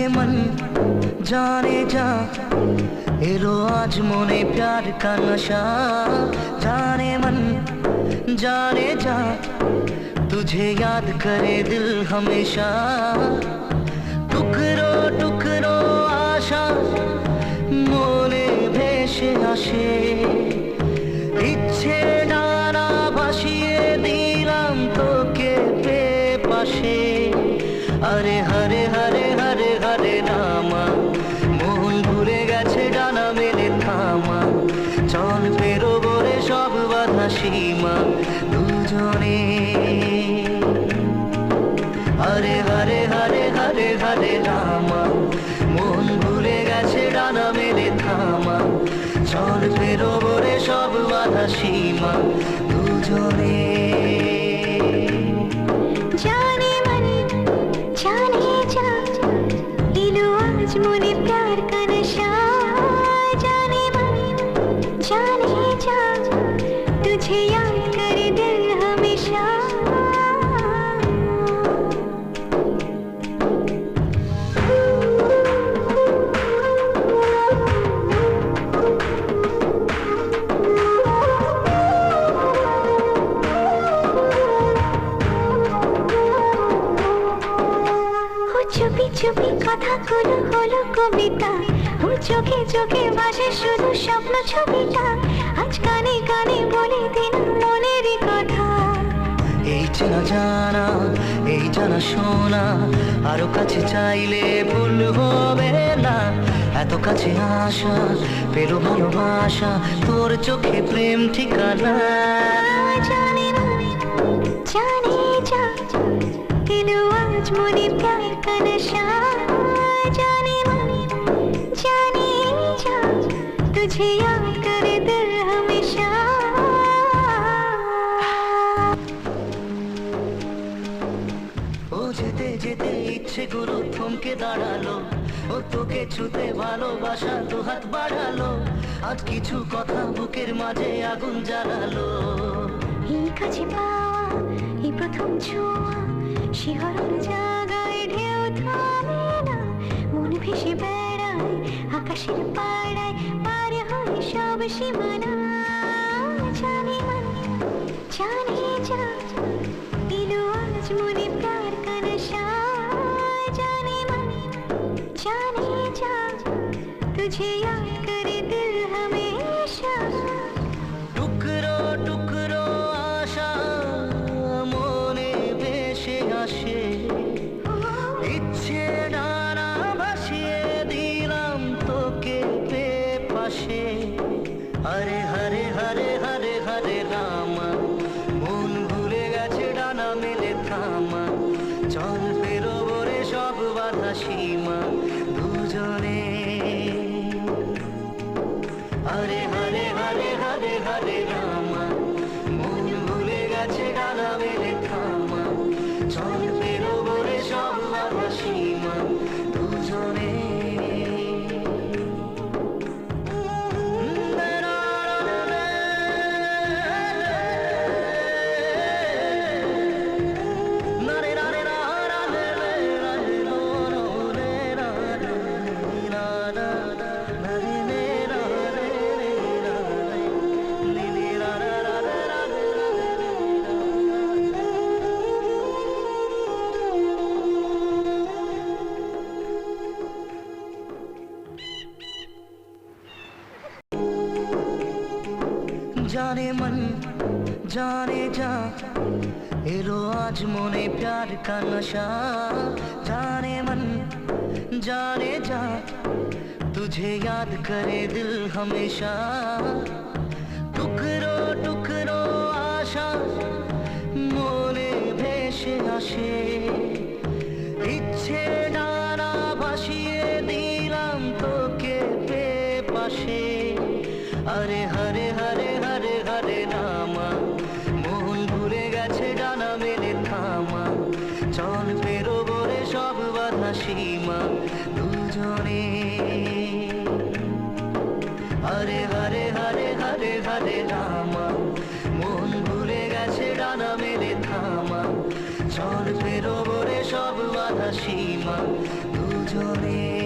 मन जाने जा एलो आज मोने प्यार का नशा। जाने मन जाने जा तुझे याद करे दिल हमेशा। टुकरो टुकरो आशा मोने भेसे आशे इच्छे डाना भासिए दिलाम तोके पे पाशे। अरे हरे हरे हरे हरे रामा मोहन घुरे गेछे डाना मेले थामा। चल पेरोबो रे सब बाधा सीमा दुजने। हरे हरे हरे हरे हरे रामा मोहन घुरे गेछे डाना मेले थामा। चल पेरोबो रे सब बाधा सीमा दुजने। मोने प्यार का नशा। जाने मन जाने जा तुझे याद करे दिल हमेशा। চুপি চুপি কথাগুলো হলো কবিতা। ও চোখে চোখে ভাসে শুধু স্বপ্ন ছবিটা। আজ কানে কানে বলে দিন মনেরই কথা। এই চেনা জানা এই জানা শোনা আরো কাছে চাইলে ভুল হবে না। এত কাছে আসা পেলো ভালোবাসা তোর চোখে প্রেম ঠিকানা। জানে না জানে যা এলো আজ মনে প্যার का नशा। जाने मन जाने जा तुझे याद करे दिल हमेशा। ও যেতে যেতে ইচ্ছেগুলো থমকে দাঁড়ালো। ও তোকে ছুতে ভালোবাসা দু হাত বাড়ালো। আজ কিছু কথা বুকের মাঝে আগুন জ্বালালো। এই কাছে পাওয়া এই প্রথম ছোঁয়া শিহরণ জাগায় ঢেউ থামে না। মন ভেসে বেড়ায় আকাশের পাড়ায় পার হয়ে সব সীমানা। জানে मन जाने जा এলো আজ মনে প্যার का नशा। जाने मन जाने जा तुझे याद करे दिल हमेशा। টুকরো টুকরো আশা মনে ভেসে আসে ইচ্ছে ডানা ভাসিয়ে দিলাম তোকে পে পাশে। হরে হরে হরে হরে হরে রামা মন ভুলে গেছে ডানা মেলে থামা। চল পেরোবো রে সব বাধা সীমা দুজনে। হরে হরে হরে হরে হরে রামা মন ভুলে গেছে ডানা মেলে থামা। চল পেরোবো রে সব বাধা সীমা দুজনে। जाने मन जाने जा एलो आज मोने प्यार का नशा। जाने मन जाने जा तुझे याद करे दिल हमेशा। टुकरो टुकरो आशा मोने भेसे आशे इच्छे डाना भासिए दिलाम तोके पे पाशे। अरे हरे हरे हरे हरे रामा मोहन घुरे गेछे डाना मेले थामा। चल पेरोबो रे सब बाधा सीमा दुजने। हरे हरे हरे हरे हरे रामा मोहन घुरे गेछे डाना मेले थामा। चल पेरोबो रे सब बाधा सीमा दुजने। দুজনে